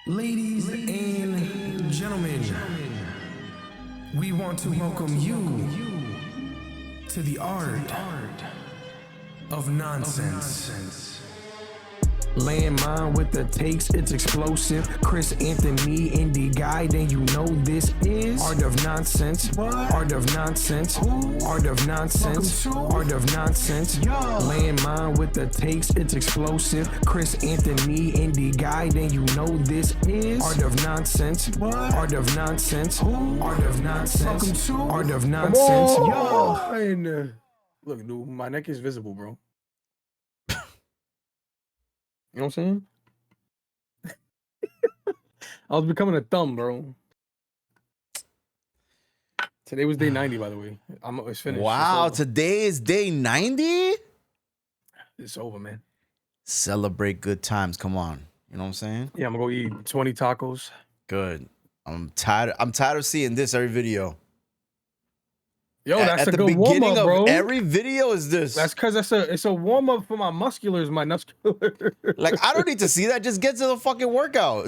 Ladies and gentlemen, we want to welcome you to the art of nonsense. Lan Mind with the takes, it's explosive. Chris Anthony, indie guy, then you know this is Art of Nonsense. What? Art of Nonsense. Who? Art of Nonsense. Art of Nonsense. Yo. Lan Mind with the takes, it's explosive. Chris Anthony, indie guy, then you know this is Art of Nonsense. What? Art of Nonsense. Who? Art of Nonsense. Art of Nonsense. Yo. Look, dude, my neck is visible, bro. You know what I'm saying? I was becoming a thumb, bro. Today was day 90, by the way. It's finished. Wow, today is day 90? It's over, man. Celebrate good times. Come on. You know what I'm saying? Yeah, I'm gonna go eat 20 tacos. Good. I'm tired of seeing this every video. Yo, that's at a the good warm beginning up, of bro. every video is this. That's because it's a warm up for my musculars, my muscular. Like, I don't need to see that. Just get to the fucking workout.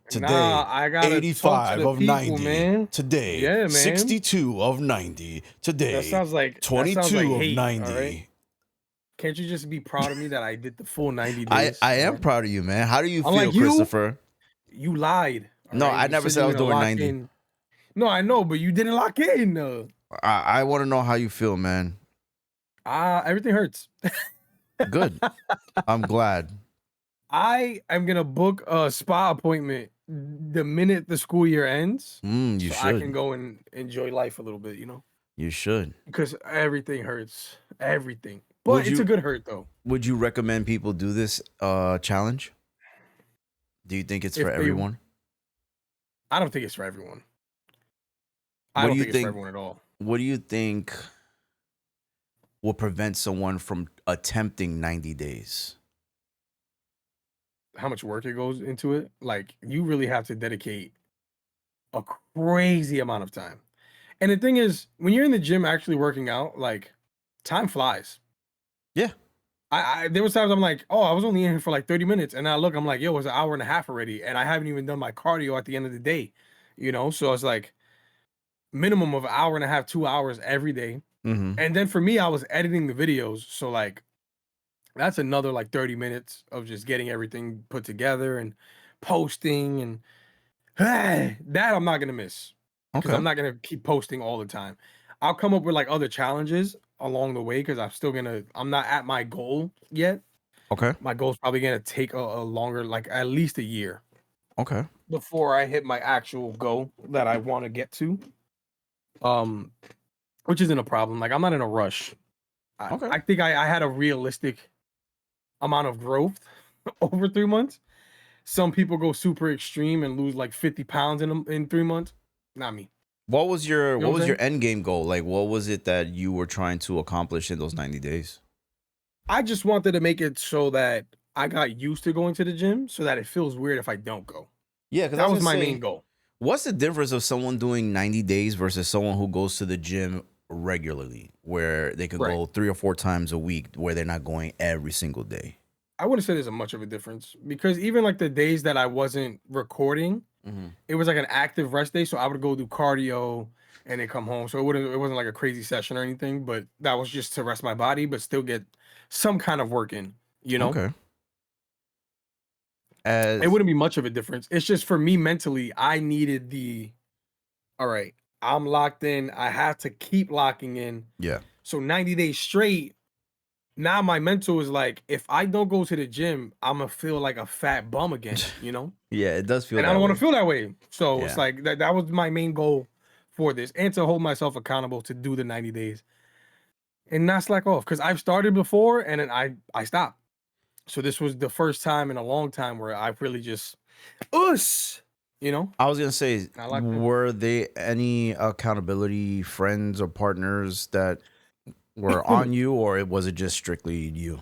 Today, I gotta 85 of people, 90. Man. Today, yeah, man. 62 of 90. Today, that sounds like 22 of hate, 90. Right? Can't you just be proud of me that I did the full 90 days? I am proud of you, man. How do you feel, like, Christopher? You lied. No, I never said I was doing 90. In. No, I know, but you didn't lock in. I want to know how you feel, man. Everything hurts. Good. I'm glad. I am gonna book a spa appointment the minute the school year ends. You so should. I can go and enjoy life a little bit, you know. You should. Because everything hurts. Everything. But it's a good hurt though. Would you recommend people do this challenge? Do you think it's for everyone? I don't think it's for everyone. I don't think it's for everyone at all. What do you think will prevent someone from attempting 90 days? How much work it goes into it? Like, you really have to dedicate a crazy amount of time. And the thing is, when you're in the gym actually working out, like, time flies. Yeah. There was times I'm like, oh, I was only in here for like 30 minutes. And I look, I'm like, yo, it's an hour and a half already. And I haven't even done my cardio at the end of the day. You know? So it's like minimum of an hour and a half, 2 hours every day. Mm-hmm. And then for me, I was editing the videos. So like, that's another like 30 minutes of just getting everything put together and posting. And that I'm not going to miss. Because I'm not going to keep posting all the time. I'll come up with like other challenges along the way because I'm not at my goal yet. Okay. My goal is probably going to take a longer, like at least a year. Okay. Before I hit my actual goal that I want to get to. Which isn't a problem. Like, I'm not in a rush. I think I had a realistic amount of growth over 3 months. Some people go super extreme and lose like 50 pounds in 3 months. Not me. What was your your end game goal? Like, what was it that you were trying to accomplish in those 90 days? I just wanted to make it so that I got used to going to the gym so that it feels weird if I don't go. Yeah, because that was my main goal. What's the difference of someone doing 90 days versus someone who goes to the gym regularly, where they could go 3 or 4 times a week, where they're not going every single day? I wouldn't say there's much of a difference because even like the days that I wasn't recording, it was like an active rest day. So I would go do cardio and then come home. So it wasn't like a crazy session or anything, but that was just to rest my body, but still get some kind of work in, you know? Okay. It wouldn't be much of a difference. It's just for me mentally, I needed all right, I'm locked in. I have to keep locking in. Yeah. So 90 days straight, now my mental is like, if I don't go to the gym, I'm going to feel like a fat bum again, you know? Yeah, it does feel and that I don't way. want to feel that way. So it's like, that was my main goal for this. And to hold myself accountable to do the 90 days. And not slack off. Because I've started before and then I stopped. So this was the first time in a long time where I really just, you know? I was going to say, were there any accountability friends or partners that were on you, or was it just strictly you?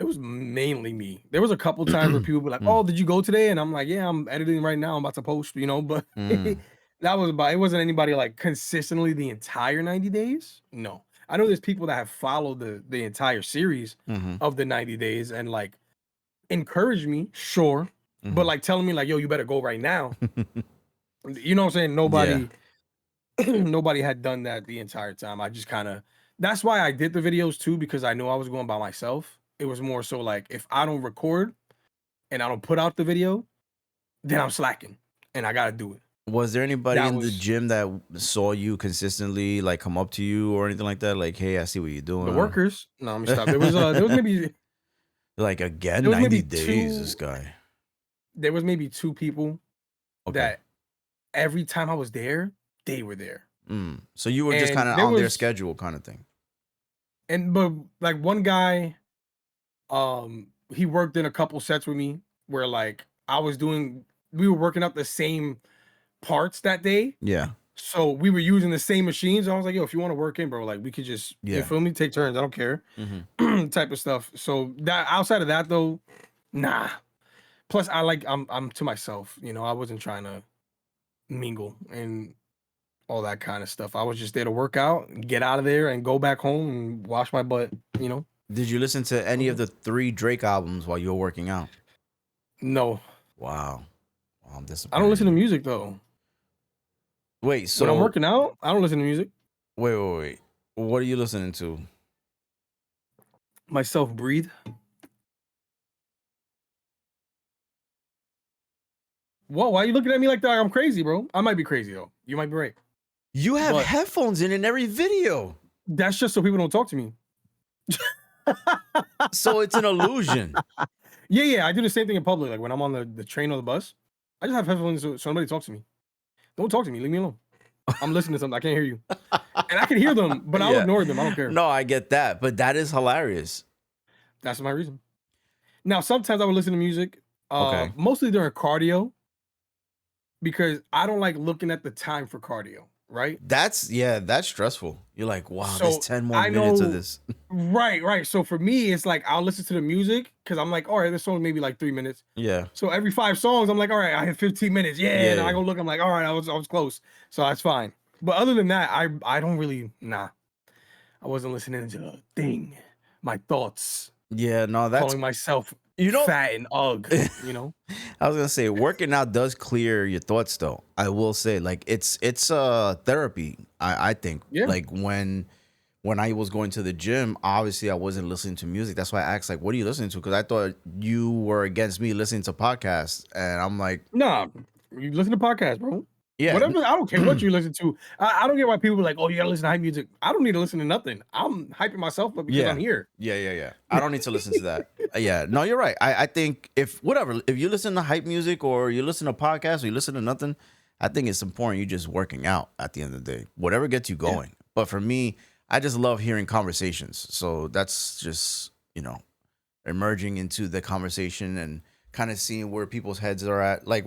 It was mainly me. There was a couple times where people were like, oh, did you go today? And I'm like, yeah, I'm editing right now. I'm about to post, you know, but that was it wasn't anybody like consistently the entire 90 days. No. I know there's people that have followed the entire series of the 90 days and like encouraged me, sure. but like telling me like, yo, you better go right now. You know what I'm saying? Nobody had done that the entire time. I just kind of, that's why I did the videos too, because I knew I was going by myself. It was more so like, if I don't record and I don't put out the video, then I'm slacking and I got to do it. Was there anybody in the gym that saw you consistently, like come up to you or anything like that? Like, hey, I see what you're doing. The workers. No, let me stop. There was maybe like again 90 days. This guy. There was maybe 2 people that every time I was there, they were there. So you were just kind of on their schedule, kind of thing. But like one guy, he worked in a couple sets with me where like we were working out the same parts that day. Yeah. So we were using the same machines. I was like, yo, if you want to work in, bro, like we could just, you feel me? Take turns. I don't care. Type of stuff. So that outside of that though, nah. Plus I'm to myself, you know, I wasn't trying to mingle and all that kind of stuff. I was just there to work out, get out of there and go back home and wash my butt, you know? Did you listen to any of the 3 Drake albums while you were working out? No. Wow. I'm disappointed. I don't listen to music though. Wait, so when I'm working out, I don't listen to music. Wait. What are you listening to? Myself Breathe. Whoa, why are you looking at me like that? I'm crazy, bro. I might be crazy though. You might be right. You have headphones in every video. That's just so people don't talk to me. So it's an illusion. Yeah. I do the same thing in public. Like when I'm on the train or the bus, I just have headphones so nobody talks to me. Don't talk to me. Leave me alone. I'm listening to something. I can't hear you. And I can hear them, but I'll ignore them. I don't care. No, I get that. But that is hilarious. That's my reason. Now, sometimes I would listen to music, mostly during cardio, because I don't like looking at the time for cardio, right? That's stressful. You're like, wow, so there's 10 more minutes of this. Right. So for me, it's like I'll listen to the music because I'm like, all right, this song maybe like 3 minutes. Yeah. So every 5 songs, I'm like, all right, I have 15 minutes. Yeah. And I go look, I'm like, all right, I was close. So that's fine. But other than that, I don't really, I wasn't listening to a thing. My thoughts. Yeah, no, that's calling myself fat and ugh, you know. I was gonna say working out does clear your thoughts though. I will say, like it's therapy. I think. Yeah. Like when I was going to the gym, obviously I wasn't listening to music. That's why I asked, like, what are you listening to? Because I thought you were against me listening to podcasts, and I'm like, nah, you listen to podcasts, bro. Yeah. Whatever. I don't care what you listen to. I don't get why people are like, oh, you gotta listen to hype music. I don't need to listen to nothing. I'm hyping myself up because I'm here. Yeah. I don't need to listen to that. Yeah. No, you're right. I think if you listen to hype music or you listen to podcasts or you listen to nothing, I think it's important you just working out at the end of the day. Whatever gets you going. Yeah. But for me, I just love hearing conversations. So that's just, emerging into the conversation and kind of seeing where people's heads are at. Like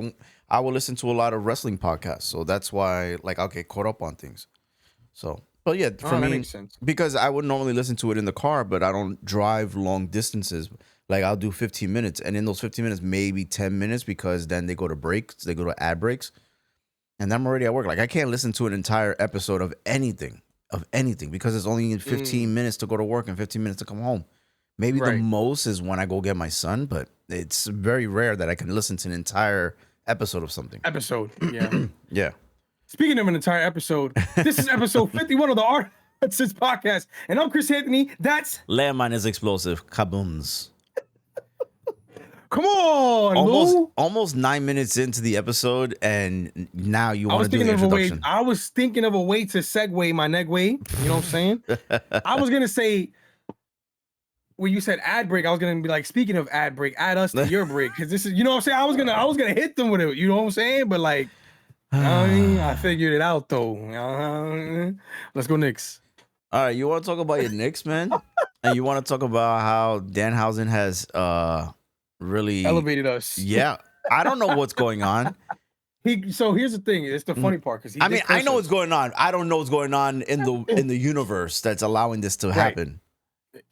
I will listen to a lot of wrestling podcasts. So that's why I'll get caught up on things. So, but yeah, for me, that makes sense. Because I would normally listen to it in the car, but I don't drive long distances. Like I'll do 15 minutes and in those 15 minutes, maybe 10 minutes because then they go to breaks, they go to ad breaks and I'm already at work. Like I can't listen to an entire episode of anything because it's only 15 minutes to go to work and 15 minutes to come home. Maybe the most is when I go get my son, but it's very rare that I can listen to an entire episode of something. Yeah. Yeah. Speaking of an entire episode, this is episode 51 of the Art Since podcast. And I'm Chris Anthony. That's Lan Mind is explosive. Kabooms. Come on, almost 9 minutes into the episode, and now you want to do the introduction. I was thinking of a way to segue my negway. You know what I'm saying? I was gonna say when you said ad break, I was gonna be like, speaking of ad break, add us to your break because this is, you know what I'm saying. I was gonna hit them with it. You know what I'm saying? But like, I figured it out though. Let's go Knicks. All right, you want to talk about your Knicks, man, and you want to talk about how Danhausen has really elevated us. Yeah, I don't know what's going on. So here's the thing. It's the funny part because I know what's going on. I don't know what's going on in the universe that's allowing this to happen.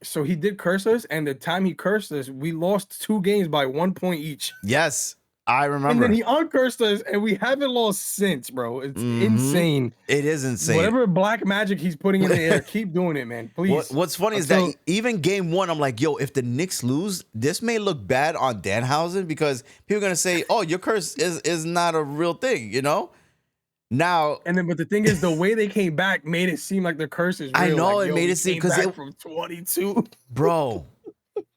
So he did curse us, and the time he cursed us, we lost 2 games by 1 point each. Yes. I And remember. then he uncursed us, and we haven't lost since, bro. It's insane. It is insane. Whatever black magic he's putting in the air, keep doing it, man. Please. What's funny is that even game 1, I'm like, yo, if the Knicks lose, this may look bad on Danhausen because people are gonna say, oh, your curse is not a real thing, you know? Now, and then, but the thing is, the way they came back made it seem like the curse is real. I know, like, it made it seem because they from 22, bro.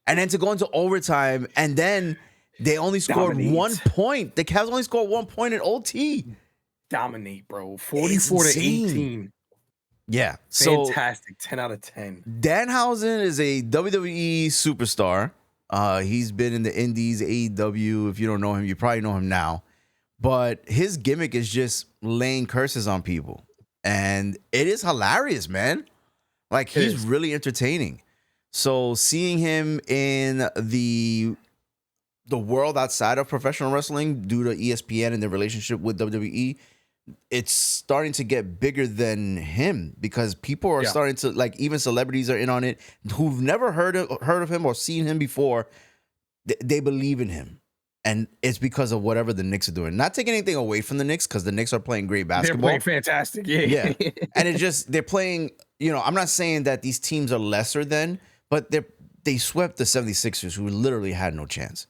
And then to go into overtime, and then they only scored 1 point. The Cavs only scored 1 point in OT. Dominate, bro. 44 to 18. Yeah. Fantastic. 10 out of 10. Danhausen is a WWE superstar. He's been in the Indies, AEW. If you don't know him, you probably know him now. But his gimmick is just laying curses on people. And it is hilarious, man. Like, he's really entertaining. So seeing him in the world outside of professional wrestling due to ESPN and their relationship with WWE, it's starting to get bigger than him because people are starting to, like, even celebrities are in on it who've never heard of him or seen him before. They believe in him. And it's because of whatever the Knicks are doing. Not taking anything away from the Knicks because the Knicks are playing great basketball. They're playing fantastic. Yeah. And it just, they're playing, you know, I'm not saying that these teams are lesser than, but they swept the 76ers who literally had no chance.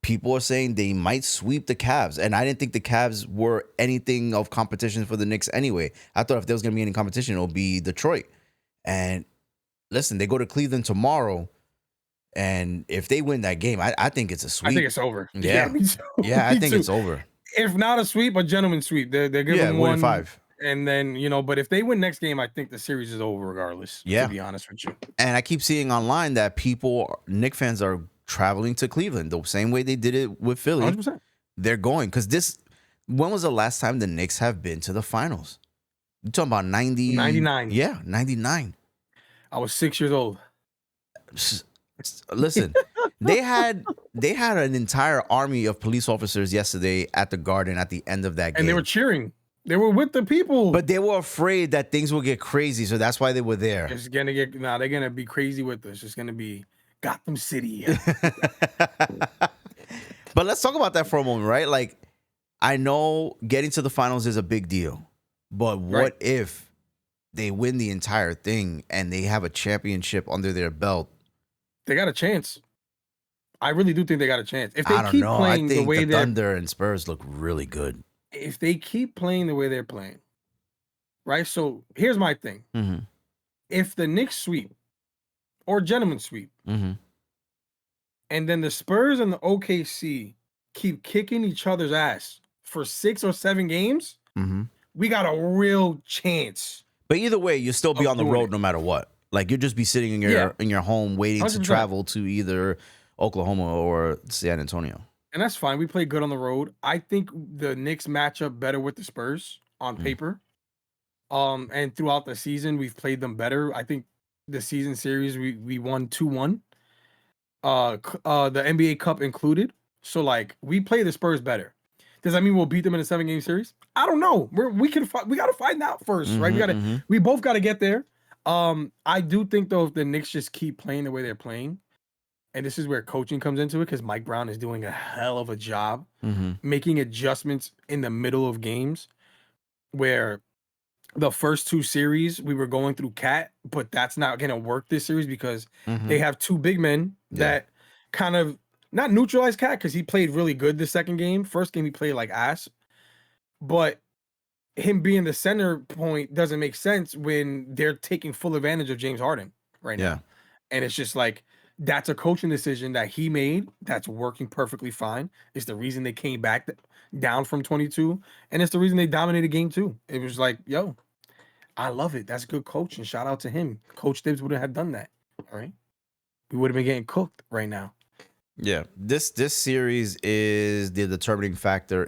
People are saying they might sweep the Cavs, and I didn't think the Cavs were anything of competition for the Knicks anyway. I thought if there was going to be any competition, it would be Detroit. And listen, they go to Cleveland tomorrow, and if they win that game, I think it's a sweep. I think it's over. Yeah, me too. Yeah, I think it's over. If not a sweep, a gentleman's sweep. They're giving 1-5. And then, you know, but if they win next game, I think the series is over regardless. Yeah. To be honest with you. And I keep seeing online that Knicks fans are traveling to Cleveland the same way they did it with Philly. 100%. They're going because when was the last time the Knicks have been to the finals? You're talking about 99. Yeah, 99. I was 6 years old. Listen, they had an entire army of police officers yesterday at the Garden at the end of that game. And they were cheering. They were with the people. But they were afraid that things would get crazy, so that's why they were there. It's gonna get they're gonna be crazy with us. It's gonna be Gotham City. But let's talk about that for a moment, right? Like, I know getting to the finals is a big deal, but what if they win the entire thing and they have a championship under their belt? They got a chance. I really do think they got a chance. If they I don't keep know. playing I think the way the Thunder and Spurs look really good. If they keep playing the way they're playing, right? So here's my thing. Mm-hmm. If the Knicks sweep or gentlemen sweep, Mm-hmm. and then the Spurs and the OKC keep kicking each other's ass for 6 or 7 games, Mm-hmm. we got a real chance. But either way, you'll still be on the road no matter what. Like, you'll just be sitting in your home waiting 100%. to travel to either Oklahoma or San Antonio. And that's fine. We play good on the road. I think the Knicks match up better with the Spurs on paper. And throughout the season, we've played them better. I think the season series we won 2-1. The NBA Cup included. So, like, we play the Spurs better. Does that mean we'll beat them in a 7-game series? I don't know. We got to find out first, right? We both got to get there. I do think though, if the Knicks just keep playing the way they're playing, and this is where coaching comes into it, because Mike Brown is doing a hell of a job making adjustments in the middle of games, where the first 2 series we were going through Cat, but that's not going to work this series because they have 2 big men that kind of not neutralize Cat, because he played really good the second game. First game he played like ass, but him being the center point doesn't make sense when they're taking full advantage of James Harden right now. And it's just like, that's a coaching decision that he made that's working perfectly fine. It's the reason they came back down from 22, and it's the reason they dominated game 2. It was like, yo, I love it. That's good coaching. Shout out to him. Coach Tibbs wouldn't have done that. All right. We would have been getting cooked right now. Yeah. This series is the determining factor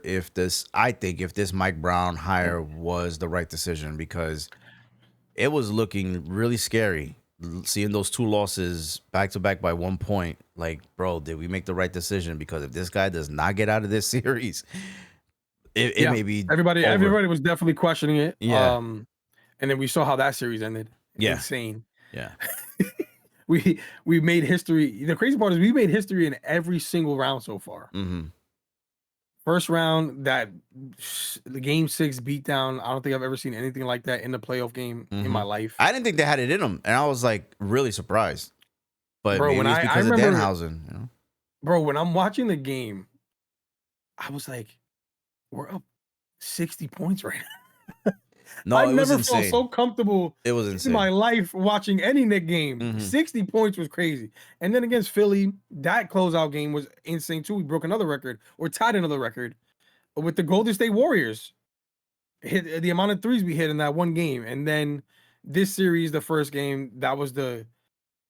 I think if this Mike Brown hire was the right decision, because it was looking really scary. Seeing those 2 losses back to back by 1 point, like, bro, did we make the right decision? Because if this guy does not get out of this series, it may be everybody was definitely questioning it. Yeah. And then we saw how that series ended. Yeah. Insane. Yeah. we made history. The crazy part is we made history in every single round so far. Mm-hmm. First round, the game 6 beatdown. I don't think I've ever seen anything like that in the playoff game in my life. I didn't think they had it in them, and I was like really surprised. But Bro, maybe when it's I because of remember- Danhausen, you know? Bro, when I'm watching the game, I was like, we're up 60 points right now. No, I it was never insane. felt so comfortable It was in insane. my life watching any Knick game. Mhm. 60 points was crazy. And then against Philly, that closeout game was insane too. We broke another record or tied another record with the Golden State Warriors. Hit the amount of threes we hit in that one game. And then this series, the first game, that was the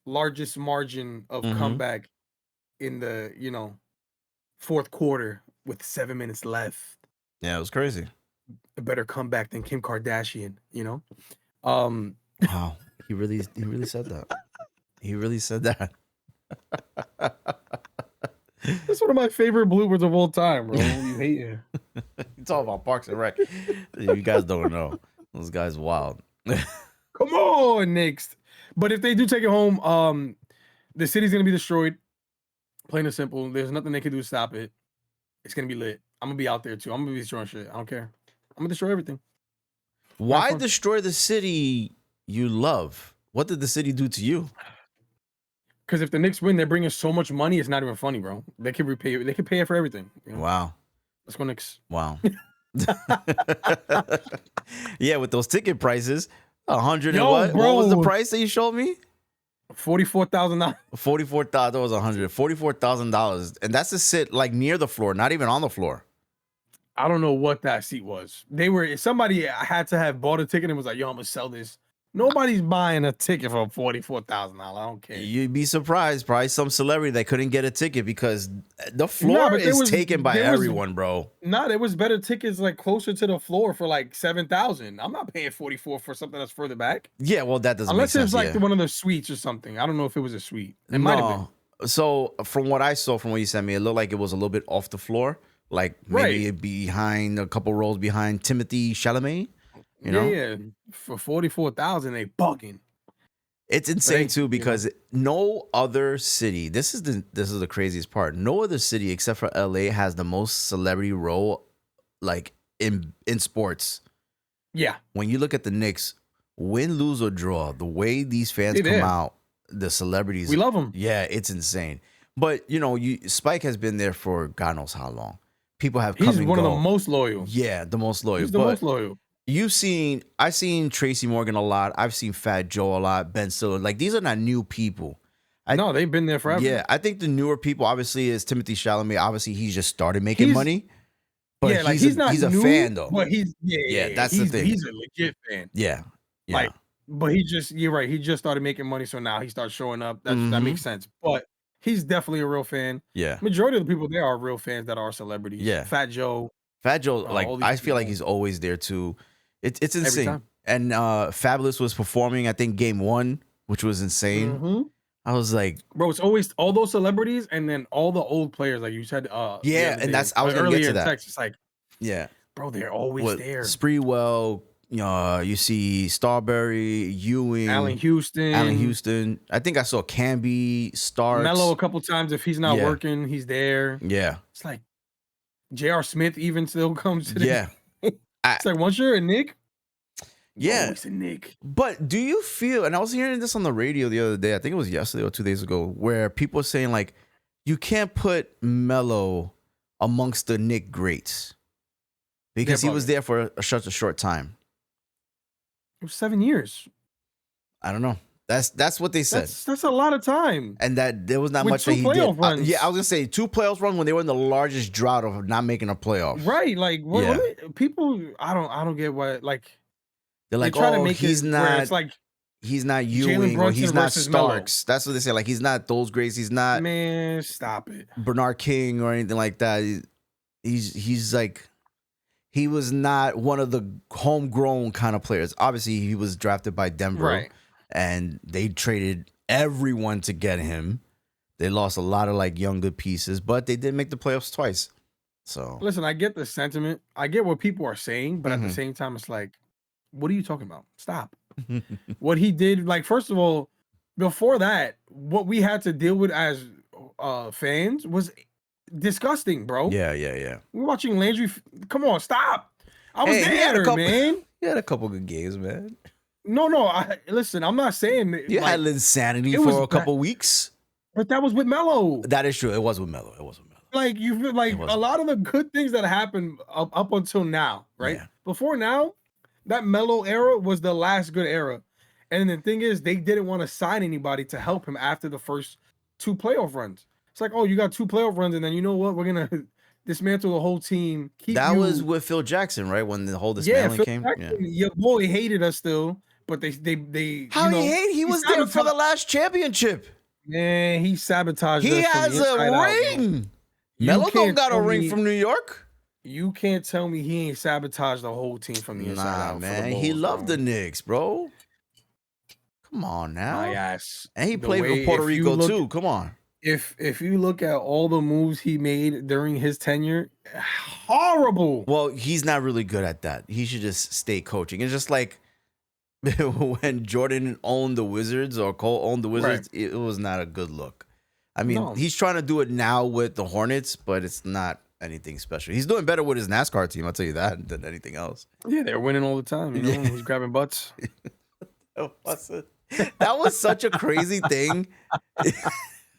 largest margin of comeback in the, fourth quarter with 7 minutes left. Yeah, it was crazy. A better comeback than Kim Kardashian, Wow, he really said that. He really said that. That's one of my favorite bloopers of all time, bro. You hate it. It's all about Parks and Rec. You guys don't know. Those guys wild. Come on, Knicks. But if they do take it home, the city's gonna be destroyed. Plain and simple. There's nothing they can do to stop it. It's gonna be lit. I'm gonna be out there too. I'm gonna be destroying shit. I don't care. I'm gonna destroy everything. Why fun. destroy the city you love? What did the city do to you? Because if the Knicks win, they're bringing so much money. It's not even funny, bro. They can repay. They can pay it for everything. Wow. Let's go Knicks. Wow. Yeah, with those ticket prices, 100 and Yo, what? bro. What was the price that you showed me? $44,000. 44,000. That was 100. $44,000, and that's to sit like near the floor, not even on the floor. I don't know what that seat was. Somebody had to have bought a ticket and was like, "Yo, I'm gonna sell this." Nobody's buying a ticket for $44,000. I don't care. You'd be surprised, probably some celebrity that couldn't get a ticket because the floor but is taken by there was- everyone, bro. Nah, there was better tickets like closer to the floor for like 7,000. I'm not paying 44 for something that's further back. Yeah, well, that doesn't Unless make sense. it's like yeah. one of the suites or something. I don't know if it was a suite. It might have been. So from what I saw, from what you sent me, it looked like it was a little bit off the floor, like maybe behind a couple rows behind Timothy Chalamet. You know? Yeah. For 44,000, they bugging. It's insane Right, too because no other city. This is the craziest part. No other city except for LA has the most celebrity role, like in sports. Yeah. When you look at the Knicks, win, lose or draw, the way these fans come out, the celebrities, We love them. Yeah, it's insane. But Spike has been there for God knows how long. People have come He's and one go. of the most loyal. Yeah, the most loyal. He's the most loyal. I've seen Tracy Morgan a lot. I've seen Fat Joe a lot. Ben Stiller. Like these are not new people. No, they've been there forever. Yeah, I think the newer people obviously is Timothy Chalamet. Obviously, he's just started making money. But he's a fan though. But that's the thing. He's a legit fan. Yeah. But you're right. He just started making money, so now he starts showing up. That makes sense. But he's definitely a real fan. Yeah. Majority of the people there are real fans that are celebrities. Yeah. Fat Joe, like I feel like he's always there too. It's insane. And Fabulous was performing, I think, game 1, which was insane. I was like, bro, it's always all those celebrities and then all the old players, like you said. Yeah, and that's I was gonna get to that. Text, it's like, yeah, bro, they're always there. Spreewell, you see Starberry, Ewing, Allen Houston. I think I saw Camby, Starks, Melo a couple times. If he's not working, he's there. Yeah, it's like J.R. Smith even still comes to the it's like once you're a Knick, always a Knick. But do you feel? And I was hearing this on the radio the other day. I think it was yesterday or 2 days ago, where people were saying like, you can't put Melo amongst the Knick greats because he was there for such a short time. It was 7 years. I don't know. That's what they said. That's a lot of time. And that there was not With much that he did. runs. I was gonna say 2 playoffs run when they were in the largest drought of not making a playoff. Right? Like what people? I don't get what like. They're like, try to make he's not. It's like he's not Ewing or he's not Starks. That's what they say. Like he's not those greats. He's not. Man, stop it. Bernard King or anything like that. He's like. He was not one of the homegrown kind of players. Obviously, he was drafted by Denver. Right. And they traded everyone to get him. They lost a lot of like young good pieces, but they did make the playoffs twice. So listen, I get the sentiment. I get what people are saying, but at the same time, it's like, what are you talking about? Stop. What he did, like, first of all, before that, what we had to deal with as fans was disgusting, bro. Yeah. We're watching Landry. Come on, stop. I was Hey, he had a there, couple. man. He had a couple good games, man. No. Listen, I'm not saying that, You like, had insanity it was for a couple weeks. but that was with Melo. That is true. It was with Melo. Like, you feel like a lot of the good things that happened up until now, right? Yeah. Before now, that Melo era was the last good era. And the thing is, they didn't want to sign anybody to help him after the first 2 playoff runs. It's like, oh, you got 2 playoff runs, and then you know what? We're gonna dismantle the whole team. That was with Phil Jackson, right? When the whole dismantling came. Jackson, your boy hated us still, but they How he hate? He was there for the last championship. Man, he sabotaged. He us has from the a ring. ring. Melo don't got a ring from New York. You can't tell me he ain't sabotaged the whole team from the inside out. Man, he loved the Knicks, bro. Come on now. My ass. And he played for Puerto Rico too. Come on. If you look at all the moves he made during his tenure, horrible. Well, he's not really good at that. He should just stay coaching. It's just like when Jordan owned the Wizards or Cole owned the Wizards, it was not a good look. I mean, he's trying to do it now with the Hornets, but it's not anything special. He's doing better with his NASCAR team, I'll tell you that, than anything else. Yeah, they're winning all the time. You know, he's grabbing butts. That was such a crazy thing.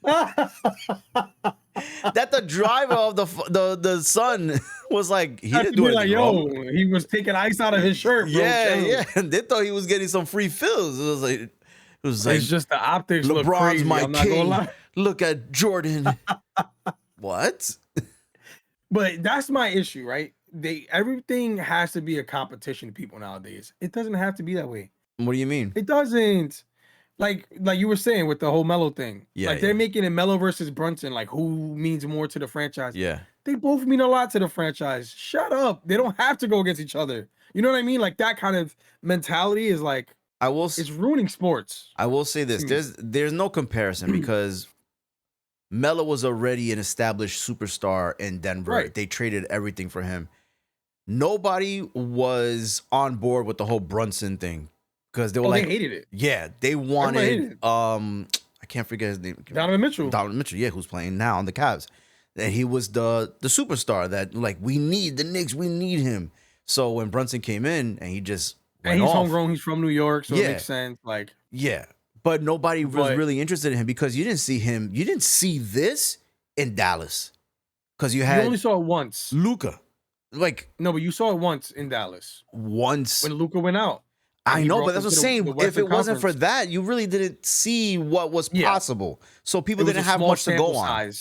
That the driver of the Sun was like, he didn't do anything wrong. He was taking ice out of his shirt, bro. Yeah. They thought he was getting some free fills. It was like it's just the optics. LeBron's look crazy. my I'm not gonna king. lie. Look at Jordan. What? But that's my issue, right? Everything has to be a competition to people nowadays. It doesn't have to be that way. What do you mean? It doesn't. Like you were saying with the whole Melo thing. Yeah. They're making it Melo versus Brunson. Like, who means more to the franchise? Yeah. They both mean a lot to the franchise. Shut up. They don't have to go against each other. You know what I mean? Like, that kind of mentality is like, it's ruining sports. I will say this. There's no comparison because Melo was already an established superstar in Denver. Right. They traded everything for him. Nobody was on board with the whole Brunson thing because they were they hated it. Yeah, they wanted I can't forget his name. Donovan Mitchell, yeah, who's playing now on the Cavs. And he was the superstar that, like, we need the Knicks, we need him. So when Brunson came in and he just went he's off, homegrown, he's from New York, so it makes sense. Like, yeah. But nobody was really interested in him because you didn't see this in Dallas. Because you only saw it once. Luka. Like, no, but you saw it once in Dallas. Once. When Luka went out. I know, but that's what I'm saying. If it wasn't for that, you really didn't see what was possible. So people didn't have much to go on.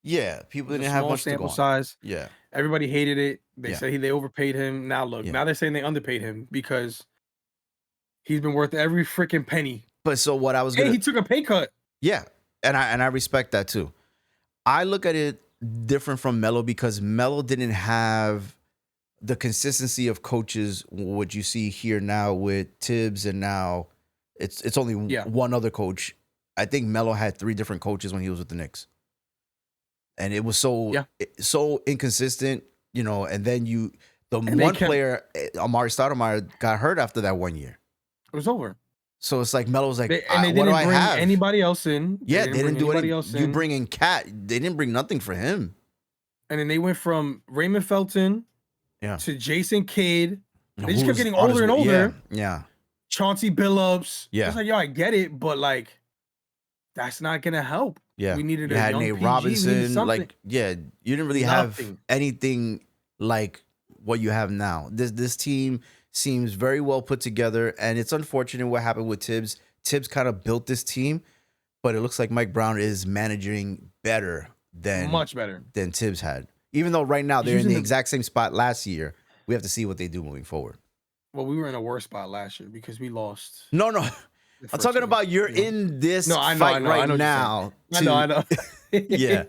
Yeah, people didn't have much to go on. Size. Yeah. Everybody hated it. They said they overpaid him. Now look, now they're saying they underpaid him because he's been worth every freaking penny. But so what I was he took a pay cut. Yeah, and I respect that too. I look at it different from Melo because Melo didn't have the consistency of coaches, what you see here now with Tibbs, and now it's only one other coach. I think Melo had 3 different coaches when he was with the Knicks. And it was so inconsistent, you know, and then one player, Amari Stoudemire, got hurt after that 1 year. It was over. So it's like Melo's like, they didn't bring anybody else in. Yeah, they didn't do anything. You bring in Cat, they didn't bring nothing for him. And then they went from Raymond Felton to Jason Kidd. They just kept getting older and older. Yeah. Chauncey Billups. Yeah. It's like, I get it, but like, that's not gonna help. Yeah. We needed you had Nate Robinson. Like, you didn't really have anything like what you have now. This team seems very well put together, and it's unfortunate what happened with Tibbs. Tibbs kind of built this team, but it looks like Mike Brown is managing much better than Tibbs had. Even though right now they're in the exact same spot last year, we have to see what they do moving forward. Well, we were in a worse spot last year because we lost. No. I'm talking about in this fight right now. I know. Yeah.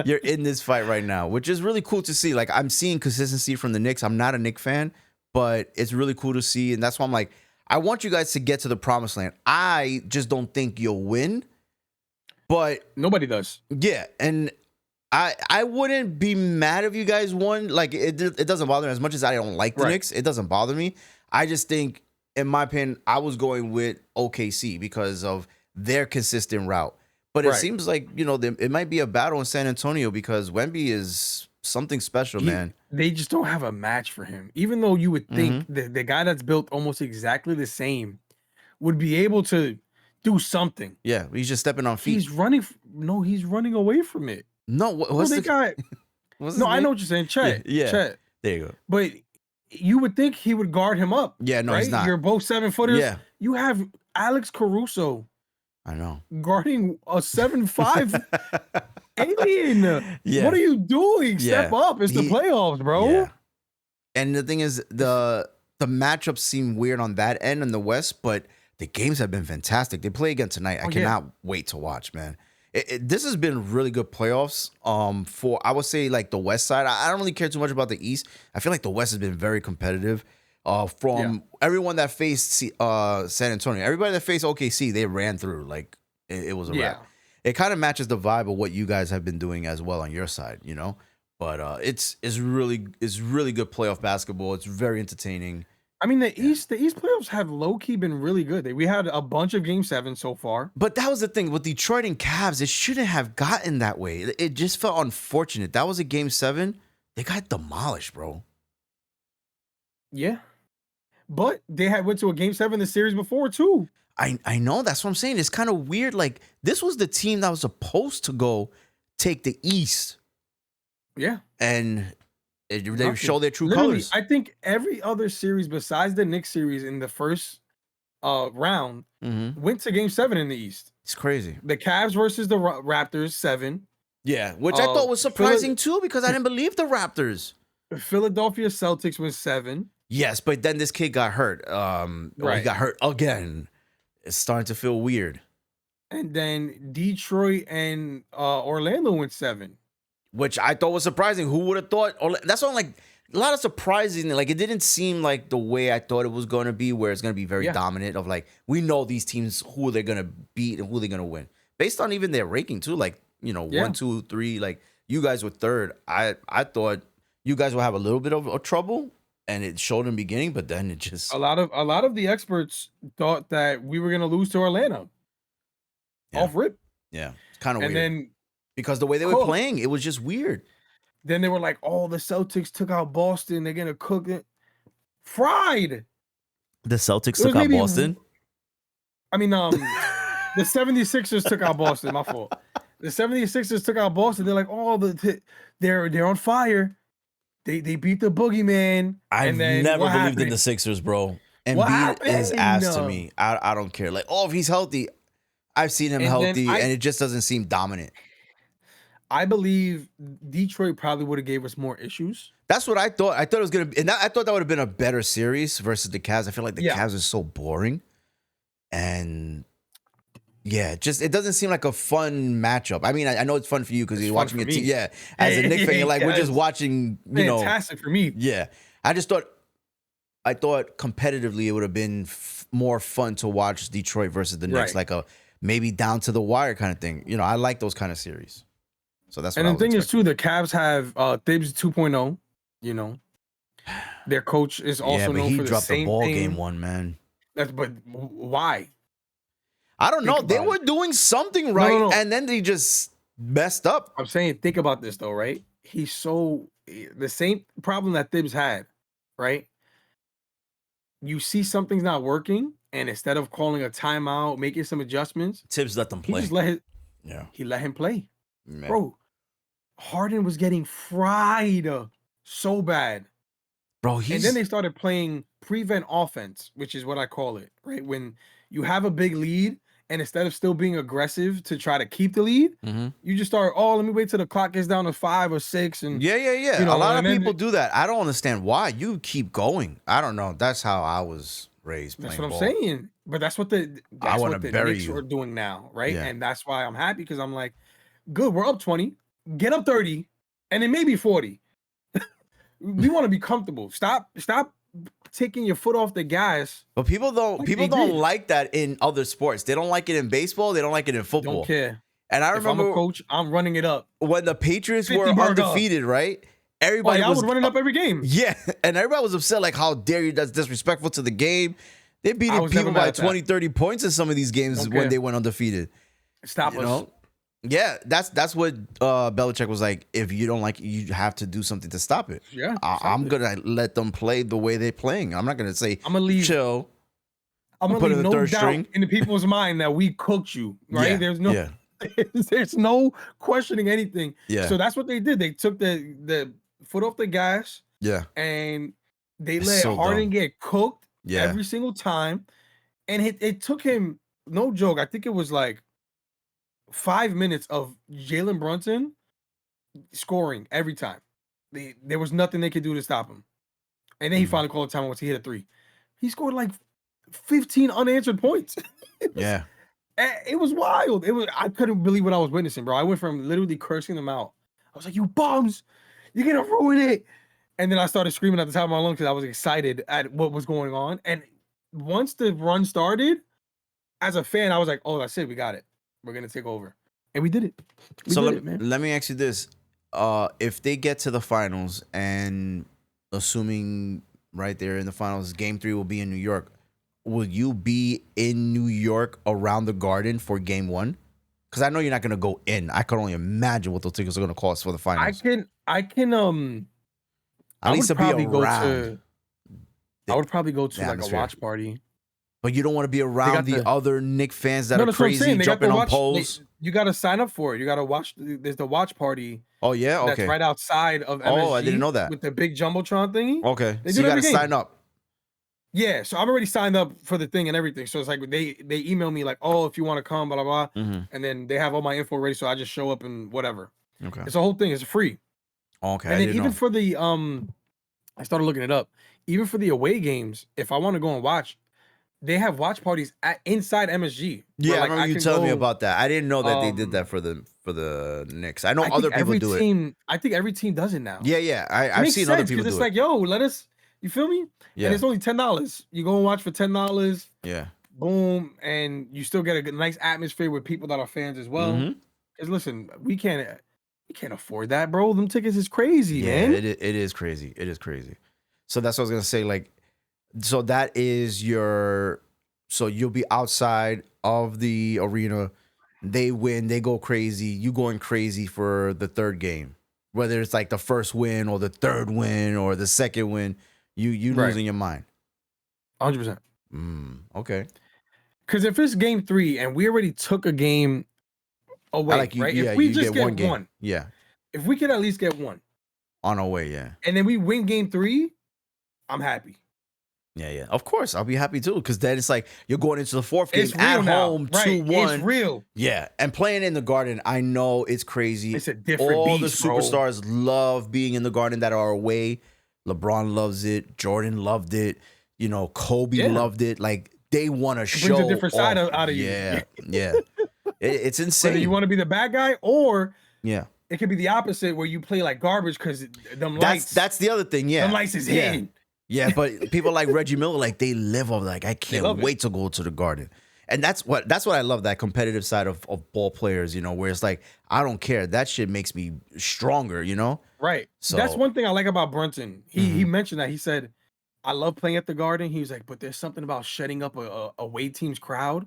You're in this fight right now, which is really cool to see. Like, I'm seeing consistency from the Knicks. I'm not a Knicks fan, but it's really cool to see. And that's why I'm like, I want you guys to get to the promised land. I just don't think you'll win, but nobody does. Yeah. And I wouldn't be mad if you guys won. Like, it doesn't bother me as much as I don't like the Knicks. It doesn't bother me. I just think, in my opinion, I was going with OKC because of their consistent route. But it seems like, it might be a battle in San Antonio because Wemby is something special, man. They just don't have a match for him. Even though you would think the guy that's built almost exactly the same would be able to do something. Yeah, he's just stepping on feet. He's running away from it. No, what's the guy? No, I know what you're saying. Chet. Yeah. Chet. There you go. But you would think he would guard him up. Yeah, no, right? he's not. You're both 7-footers. Yeah. You have Alex Caruso. I know. Guarding a 7'5" alien. Yeah. What are you doing? Step up. It's the playoffs, bro. Yeah. And the thing is, the matchups seem weird on that end in the West, but the games have been fantastic. They play again tonight. I cannot wait to watch, man. This has been really good playoffs. For I would say like the West side. I don't really care too much about the East. I feel like the West has been very competitive. From everyone that faced San Antonio, everybody that faced OKC, they ran through. Like it was a wrap. It kind of matches the vibe of what you guys have been doing as well on your side, But it's really good playoff basketball. It's very entertaining. I mean, the East playoffs have low key been really good. We had a bunch of Game 7 so far. But that was the thing with Detroit and Cavs. It shouldn't have gotten that way. It just felt unfortunate. That was a Game 7. They got demolished, bro. Yeah. But they went to a Game 7 the series before, too. I know. That's what I'm saying. It's kind of weird. Like, this was the team that was supposed to go take the East. Yeah. And they show their true colors. I think every other series besides the Knicks series in the first round went to Game 7 in the East. It's crazy. The Cavs versus the Raptors, 7. Yeah, which I thought was surprising, too, because I didn't believe the Raptors. Philadelphia Celtics was 7. Yes, but then this kid got hurt. He got hurt again. It's starting to feel weird. And then Detroit and Orlando went 7. Which I thought was surprising. Who would have thought? That's all, like, a lot of surprising. Like, it didn't seem like the way I thought it was going to be, where it's going to be very dominant of, like, we know these teams, who they're going to beat and who they're going to win. Based on even their ranking, too. Like, 1, 2, 3. Like, you guys were third. I thought you guys would have a little bit of trouble. And it showed in the beginning, but then it just a lot of the experts thought that we were gonna lose to Atlanta. Off rip. Yeah. It's kind of weird. And then because the way they were playing, it was just weird. Then they were like, oh, the Celtics took out Boston, they're gonna cook it. Fried. The Celtics took out Boston? I mean, the 76ers took out Boston, my fault. The 76ers took out Boston. They're like, oh, they're on fire. They beat the boogeyman. I've never believed in the Sixers, bro. Embiid is ass to me. I don't care. Like, if he's healthy, I've seen him healthy, and it just doesn't seem dominant. I believe Detroit probably would have gave us more issues. That's what I thought. I thought it was gonna be, and I thought that would have been a better series versus the Cavs. I feel like the Cavs is so boring, and it doesn't seem like a fun matchup. I mean, I know it's fun for you because you're watching your team. Yeah, as a Knicks fan, you're like, we're just watching. Fantastic for me. Yeah, I thought competitively it would have been more fun to watch Detroit versus the Knicks, like a maybe down to the wire kind of thing. I like those kind of series. So that's what. And the thing is too, the Cavs have Thibs 2.0. Their coach is also known for the same thing. He dropped the ball game one, man. But why? I don't know. They were doing something right, and then they just messed up. I'm saying, think about this though, right? He's the same problem that Thibs had, right? You see something's not working, and instead of calling a timeout, making some adjustments, Thibs let them play. He let him play. Man. Bro, Harden was getting fried so bad. Bro, and then they started playing prevent offense, which is what I call it, right? When you have a big lead, and instead of still being aggressive to try to keep the lead, you just start, let me wait till the clock gets down to 5 or 6. And a lot of people do that. I don't understand why. You keep going. I don't know. That's how I was raised. That's what I'm saying. But that's what the Knicks are doing now, right? Yeah. And that's why I'm happy, because I'm like, good, we're up 20, get up 30, and then maybe 40. We want to be comfortable. Stop taking your foot off the gas. But people don't like that in other sports. They don't like it in baseball. They don't like it in football. Don't care. And I remember, if I'm a coach, I'm running it up. When the Patriots were undefeated, right? Everybody was running up every game. Yeah, and everybody was upset, like, how dare you? That's disrespectful to the game. They beat I was never people mad by at that. 20, 30 points in some of these games Don't when care. they went undefeated. Stop You us. know? Yeah, that's what Belichick was like. If you don't like it, you have to do something to stop it. Yeah, I'm gonna let them play the way they're playing. I'm not gonna say I'm gonna leave. chill. I'm gonna put leave in the no third doubt string. in the people's mind that we cooked you, right? Yeah, There's no, yeah. there's no questioning anything. Yeah. So that's what they did. They took the foot off the gas Yeah. and they It's let so Harden dumb. get cooked Yeah. every single time. And it took him, no joke, I think it was like 5 minutes of Jalen Brunson scoring every time. There was nothing they could do to stop him. And then he finally called a timeout once he hit a 3. He scored like 15 unanswered points. Yeah. It was wild. I couldn't believe what I was witnessing, bro. I went from literally cursing them out. I was like, "You bums, you're gonna ruin it!" And then I started screaming at the top of my lungs because I was excited at what was going on. And once the run started, as a fan, I was like, "Oh, that's it. We got it. We're gonna take over." And we did it. Man. Let me ask you this: if they get to the finals, and assuming right there in the finals, Game 3 will be in New York, will you be in New York around the Garden for Game 1? Because I know you're not gonna go in. I can only imagine what those tickets are gonna cost for the finals. I can At least to be around. I would probably go to like atmosphere. a watch party. But you don't want to be around the other Knick fans that are that's what I'm crazy saying. They got jumping the on watch- poles. You got to sign up for it. You got to watch. There's the watch party Oh yeah, okay. that's right outside of MSG. Oh, I didn't know that. With the big jumbotron thingy. Okay, They so do you got every to game. sign up. Yeah, so I'm already signed up for the thing and everything. So it's like they email me like, "Oh, if you want to come, blah blah blah," and then they have all my info ready. So I just show up and whatever. Okay. It's a whole thing. It's free. Okay. And then even for the I started looking it up. Even for the away games, if I want to go and watch, they have watch parties inside MSG. Yeah, like, I remember you telling me about that. I didn't know that they did that for the Knicks. I know other people do it. I think every team does it now. Yeah. I've seen other people do it. It's like, yo, let us. You feel me? Yeah. And it's only $10. You go and watch for $10. Yeah. Boom, and you still get a nice atmosphere with people that are fans as well. Because listen, we can't afford that, bro. Them tickets is crazy, man. It is crazy. It is crazy. So that's what I was gonna say. Like, so that is your. So you'll be outside of the arena. They win. They go crazy. You going crazy for the third game, whether it's like the first win or the third win or the second win. You losing your mind. 100%. Okay. Because if it's game 3 and we already took a game away, right? Yeah, if we you just get game. one, Yeah. if we could at least get one On our way, yeah. and then we win game 3, I'm happy. Yeah. Of course, I'll be happy too, because then it's like you're going into the fourth game It's real at now. home, Right. 2-1. It's real. Yeah, and playing in the Garden, I know it's crazy. It's a different All beast, the bro. superstars love being in the Garden that are away. LeBron loves it. Jordan loved it. You know, Kobe loved it. Like, they want to show brings a different side off. out of you. Yeah. It's insane. Whether you want to be the bad guy or yeah. it could be the opposite where you play like garbage because them lights. That's the other thing. Yeah. Them lights is hitting. Yeah, but people like Reggie Miller, like, they live off, like, I can't wait to go to the Garden. And that's what I love, that competitive side of ball players, you know, where it's like, I don't care. That shit makes me stronger, you know? Right. So that's one thing I like about Brunson. He mentioned that. He said, I love playing at the Garden. He was like, but there's something about shutting up a away team's crowd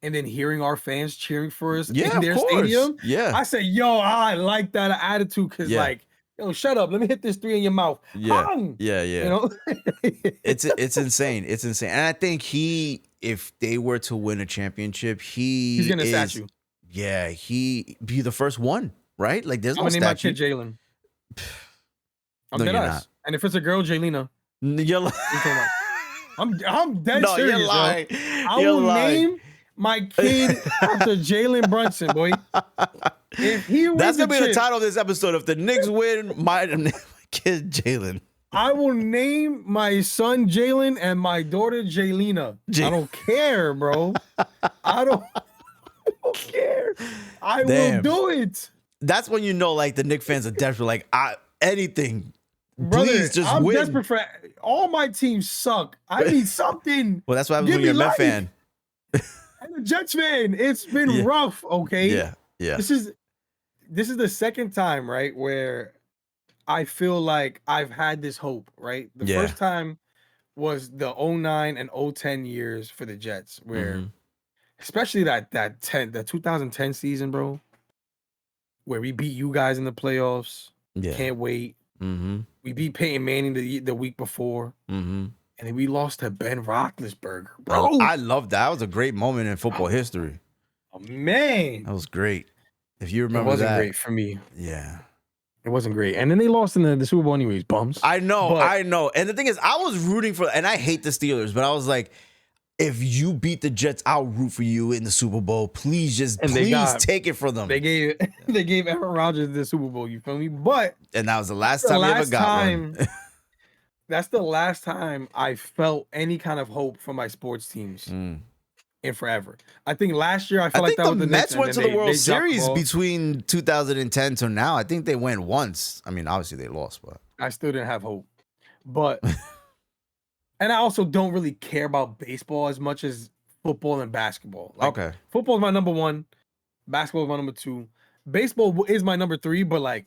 and then hearing our fans cheering for us in their stadium. Yeah. I said, yo, I like that attitude because like, yo, shut up. Let me hit this 3 in your mouth. Yeah. Hung! Yeah. You know? It's insane. It's insane. And I think if they were to win a championship, he's gonna statue. Yeah, he be the first one, right? Like, there's I'm no gonna name my statue. kid Jalen. I'm No, dead you're ass. not. And if it's a girl, Jaylina. You're lying. I'm dead No, serious, you're lying. bro. I You're will lying. name my kid after Jalen Brunson, boy. If he wins That's gonna be the chip, title of this episode. If the Knicks win, my kid Jalen. I will name my son Jalen and my daughter Jaylina. I don't care, bro. I don't care. I will do it. That's when you know, like, the Knicks fans are desperate. Like, anything. Brother, Please just I'm win. desperate for all my teams suck. I need something. Well, that's what happens Give when you're a me Met fan. I'm a Jets fan. It's been rough, okay? Yeah. This is the second time, right, where I feel like I've had this hope, right? The first time was the 09 and 010 years for the Jets, where Mhm. especially the 2010 season, bro, where we beat you guys in the playoffs. Yeah. Can't wait. Mm-hmm. We beat Peyton Manning the week before, Mm-hmm. and then we lost to Ben Roethlisberger, bro. I love that. That was a great moment in football history. Oh, man, That was great. If you it remember wasn't that, great for me. yeah. It wasn't great, and then they lost in the Super Bowl anyways. Bums. I know, But- I know. And the thing is, I was rooting for, and I hate the Steelers, but I was like, if you beat the Jets, I'll root for you in the Super Bowl. Please, take it from them. They gave Aaron Rodgers the Super Bowl. You feel me? But And that was the last time we ever got one. That's the last time I felt any kind of hope for my sports teams in forever. I think last year I felt like that was the Mets Knicks, went to the World they dropped the Series ball. between 2010 to now. I think they went once. I mean, obviously they lost, but I still didn't have hope. But and I also don't really care about baseball as much as football and basketball. Like, okay. football is my number one. Basketball is my number two. Baseball is my number three, but like,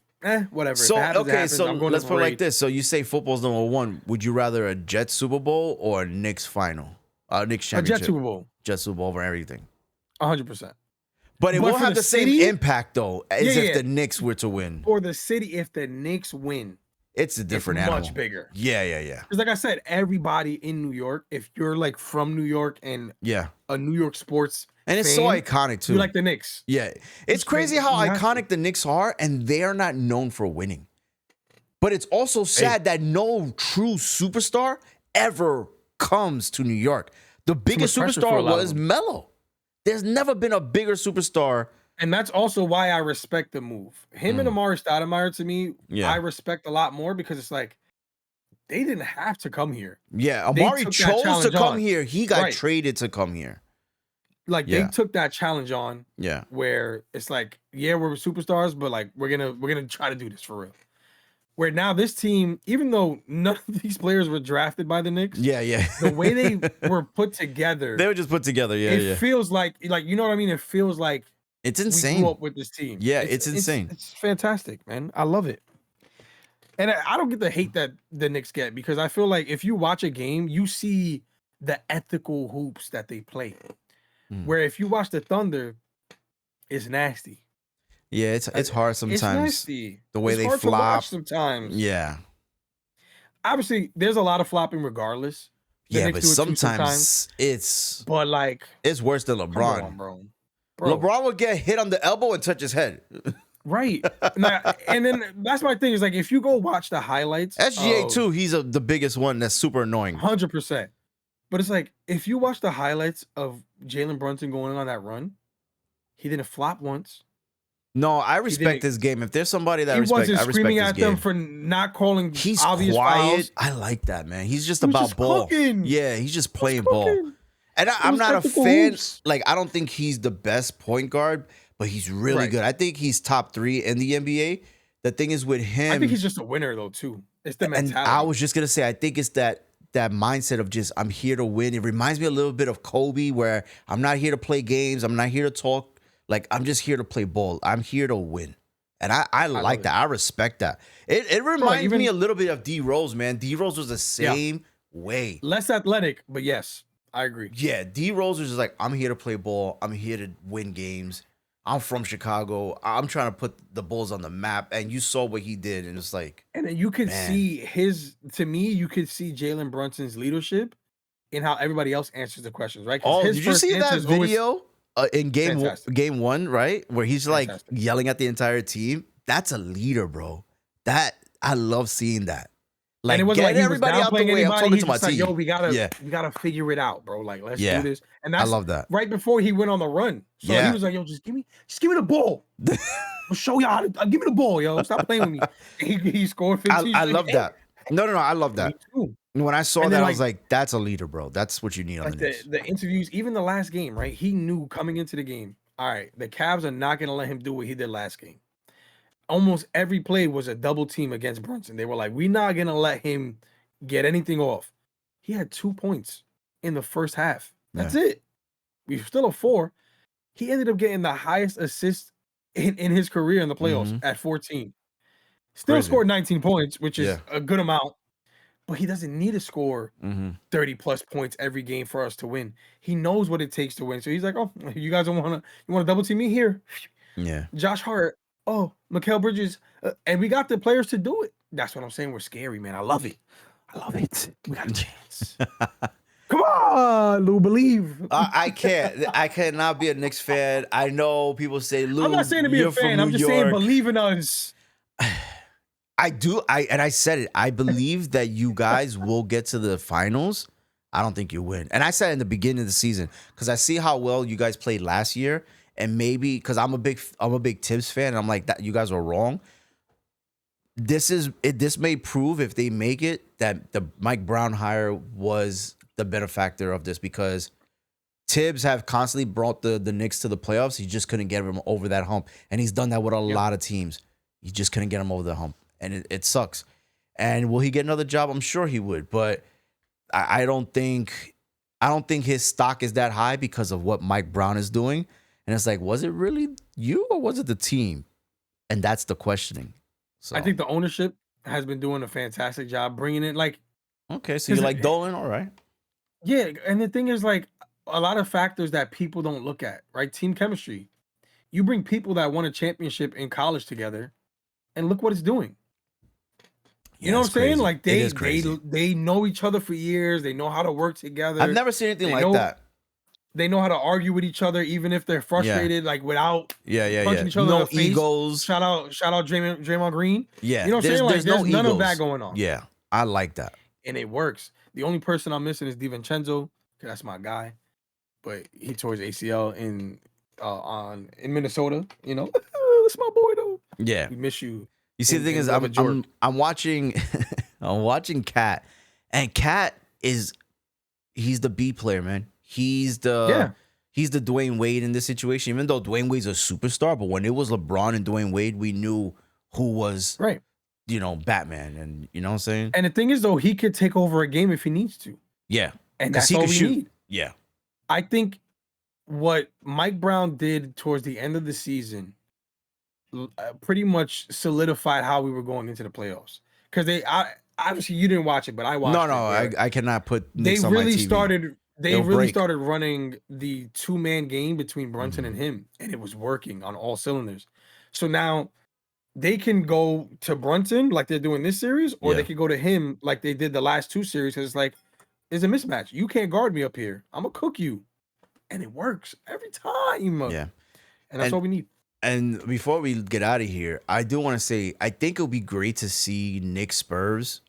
whatever. So if it happens, it happens. so I'm going let's to put it like parade. this. So you say football's number one. Would you rather a Jets Super Bowl or a Knicks final? Knicks A championship. Jet Super Bowl, Jets Super Bowl over everything. 100%. But it But won't for have the the same city- impact though as Yeah, if yeah. the Knicks were to win. For the city, if the Knicks win, It's a different it's animal. much bigger. Yeah. Because like I said, everybody in New York, if you're like from New York and Yeah. a New York sports And it's so fan, iconic too. you like the Knicks. Yeah. It's crazy you how have to. iconic the Knicks are, and they are not known for winning. But it's also sad that no true superstar ever comes to New York. The biggest much pressure for a superstar lot of was them. Melo. There's never been a bigger superstar. And that's also why I respect the move. Him and Amari Stoudemire, to me, Yeah. I respect a lot more because it's like they didn't have to come here. Yeah, They Amari took that chose to challenge come on. here. He got Right. traded to come here. Like Yeah. they took that challenge on Yeah. where it's like, yeah, we're superstars, but like we're gonna try to do this for real. Where now this team, even though none of these players were drafted by the Knicks, Yeah. the way they were put together, They were just put together. Yeah. it feels like you know what I mean? It feels like It's we insane. grew up with this team. Yeah, it's insane. It's fantastic, man. I love it. And I don't get the hate that the Knicks get because I feel like if you watch a game, you see the ethical hoops that they play. Where if you watch the Thunder, it's nasty. Yeah, it's hard It's sometimes. nasty. the way It's they hard to watch flop. sometimes. Yeah. Obviously, there's a lot of flopping regardless. The Yeah, Knicks but do it too sometimes it's But like, worse than come LeBron. on, bro. LeBron would get hit on the elbow and touch his head. Right. Now, and then that's my thing is like if you go watch the highlights, SGA too, he's the biggest one that's super annoying. 100%. But it's like if you watch the highlights of Jalen Brunson going on that run, he didn't flop once. No, I respect didn't- his game. If there's somebody that He wasn't I respect screaming his at game. them for not calling He's obvious quiet. fouls. I like that, man. He's just He was about just ball. cooking. Yeah, he's just playing ball. Cooking. And I'm was not a ethical fan. hoops. Like, I don't think he's the best point guard, but he's really Right. good. I think he's top 3 in the NBA. The thing is with him, I think he's just a winner though too. It's the and mentality. I was just gonna say, I think it's that mindset of just I'm here to win. It reminds me a little bit of Kobe, where I'm not here to play games. I'm not here to talk. Like, I'm just here to play ball. I'm here to win. And I like that. I respect that. It reminds me a little bit of D Rose, man. D Rose was the same way. Less athletic, but yes, I agree. Yeah, D Rose was just like, I'm here to play ball. I'm here to win games. I'm from Chicago. I'm trying to put the Bulls on the map. And you saw what he did. And it's like, And then you could Man. see you could see Jalen Brunson's leadership in how everybody else answers the questions, right? 'Cause oh, his did you first see that answer is always- video in Fantastic. game 1, right? Where he's like Fantastic. yelling at the entire team. That's a leader, bro. I love seeing that. Like, and it wasn't get like he was everybody out the downplaying way. I'm anybody. talking He's to my just like, team. yo, we Yeah. gotta figure it out, bro. Like, let's Yeah. do this. And I that's love that. right before he went on the run. So Yeah. he was like, yo, just give me the ball. I'll show y'all how to give me the ball, yo. Stop playing with me. And he scored 15. I love that. No, I love that. Me too. When I saw And that, then, I was like, that's a leader, bro. That's what you need on Like the Knicks. the interviews, even the last game, right? He knew coming into the game, all right, the Cavs are not gonna let him do what he did last game. Almost every play was a double team against Brunson. They were like, we're not gonna let him get anything off. He had 2 points in the first half. That's it. We still a 4. He ended up getting the highest assist in his career in the playoffs at 14. Still Crazy. scored 19 points, which is Yeah. a good amount. but he doesn't need to score 30 plus points every game for us to win. He knows what it takes to win. So he's like, oh, you guys don't want to double team me here? Yeah. Josh Hart. Oh, Mikal Bridges. And we got the players to do it. That's what I'm saying. We're scary, man. I love it. I love it. We got a chance. Come on, Lou, believe. I can't. I cannot be a Knicks fan. I know people say, Lou, I'm not saying to be a fan. I'm just saying believe in us. I do. I said it. I believe that you guys will get to the finals. I don't think you win. And I said in the beginning of the season because I see how well you guys played last year, and maybe because I'm a big Tibbs fan, and I'm like that. You guys are wrong. This may prove if they make it that the Mike Brown hire was the benefactor of this because Tibbs have constantly brought the Knicks to the playoffs. He just couldn't get them over that hump, and he's done that with a lot of teams. He just couldn't get them over the hump, and it sucks. And will he get another job? I'm sure he would, but I don't think his stock is that high because of what Mike Brown is doing. And it's like, was it really you or was it the team? And that's the questioning. So I think the ownership has been doing a fantastic job bringing it. Like, okay, so you like Dolan, all right? Yeah, and the thing is, like, a lot of factors that people don't look at, right? Team chemistry. You bring people that won a championship in college together, and look what it's doing. You know what I'm saying? Like they know each other for years. They know how to work together. I've never seen anything like that. They know how to argue with each other, even if they're frustrated, like without punching each other in the face. Egos. Shout out Draymond Green. Yeah, you know what I'm saying? Like there's none of that going on. Yeah, I like that, and it works. The only person I'm missing is DiVincenzo, because that's my guy, but he tore his ACL in Minnesota. You know, that's my boy though. Yeah, we miss you. You see, the thing is, I'm watching, I'm watching Cat, and Cat he's the B player, man. He's the Dwayne Wade in this situation. Even though Dwayne Wade's a superstar, but when it was LeBron and Dwayne Wade, we knew who was right. You know, Batman, and you know what I'm saying. And the thing is, though, he could take over a game if he needs to. Yeah, and that's all we need. Yeah, I think what Mike Brown did towards the end of the season pretty much solidified how we were going into the playoffs. Because obviously you didn't watch it, but I watched. No, I cannot put. Knicks they on really my TV. started. They really started running the 2-man game between Brunson and him, and it was working on all cylinders. So now they can go to Brunson like they're doing this series, or they could go to him like they did the last 2 series. Because it's like, it's a mismatch. You can't guard me up here. I'm gonna cook you, and it works every time. Yeah, and that's all we need. And before we get out of here, I do want to say I think it would be great to see Knicks Spurs.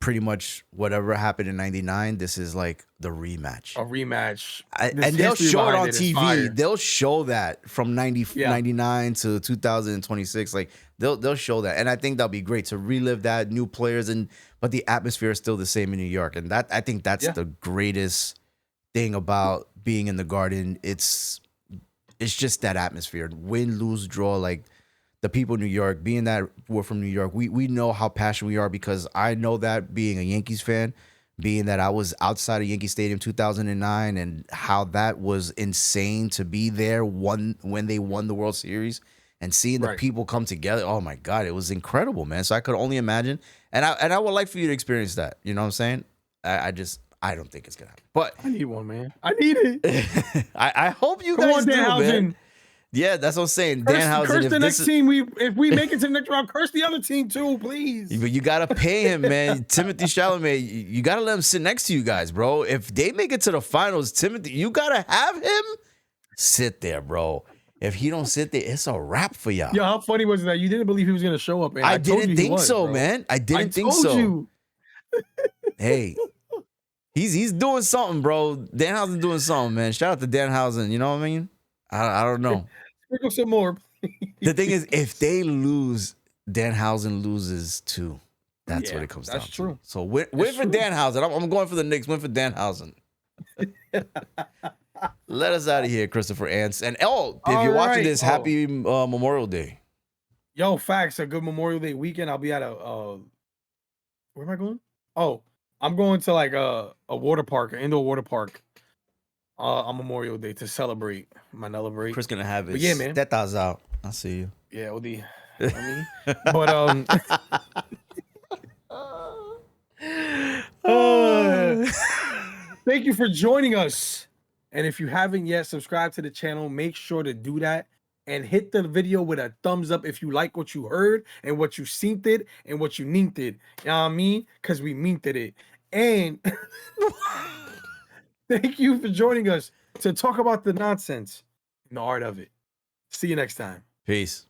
Pretty much whatever happened in '99, this is like the rematch. A rematch. And they'll show it on TV. They'll show that from 99 to 2026. Like they'll show that. And I think that'll be great to relive that, new players, but the atmosphere is still the same in New York. And that I think that's the greatest thing about being in the Garden. It's just that atmosphere. Win, lose, draw, like the people in New York, being that we're from New York, we know how passionate we are because I know that being a Yankees fan, being that I was outside of Yankee Stadium 2009 and how that was insane to be there when they won the World Series and seeing the people come together. Oh my God, it was incredible, man. So I could only imagine. And I would like for you to experience that. You know what I'm saying? I don't think it's gonna happen. But I need one, man. I need it. I hope you guys do, man. Yeah, that's what I'm saying. Danhausen. Curse the next team. If we make it to the next round, curse the other team too, please. But you gotta pay him, man. Timothy Chalamet, you gotta let him sit next to you guys, bro. If they make it to the finals, Timothy, you gotta have him sit there, bro. If he don't sit there, it's a wrap for y'all. Yo, how funny was that? You didn't believe he was gonna show up, man. I didn't think so, man. I didn't think so. You. Hey, he's doing something, bro. Danhausen doing something, man. Shout out to Danhausen. You know what I mean? I don't know. Sprinkle some more. The thing is, if they lose, Danhausen loses too. That's what it comes down to. That's true. So win for Danhausen. I'm going for the Knicks. Win for Danhausen. Let us out of here, Christopher Ants. And if you're watching this, happy Memorial Day. Yo, facts. A good Memorial Day weekend. I'll be at where am I going? Oh, I'm going to like a water park, an indoor water park. On Memorial Day to celebrate my break. Chris gonna have his yeah, man. That thousand out. I see you. Yeah, but you for joining us. And if you haven't yet subscribed to the channel, make sure to do that and hit the video with a thumbs up if you like what you heard and what you seen it and what you needed. You know what I mean? Because we meanted it. And thank you for joining us to talk about the nonsense and the art of it. See you next time. Peace.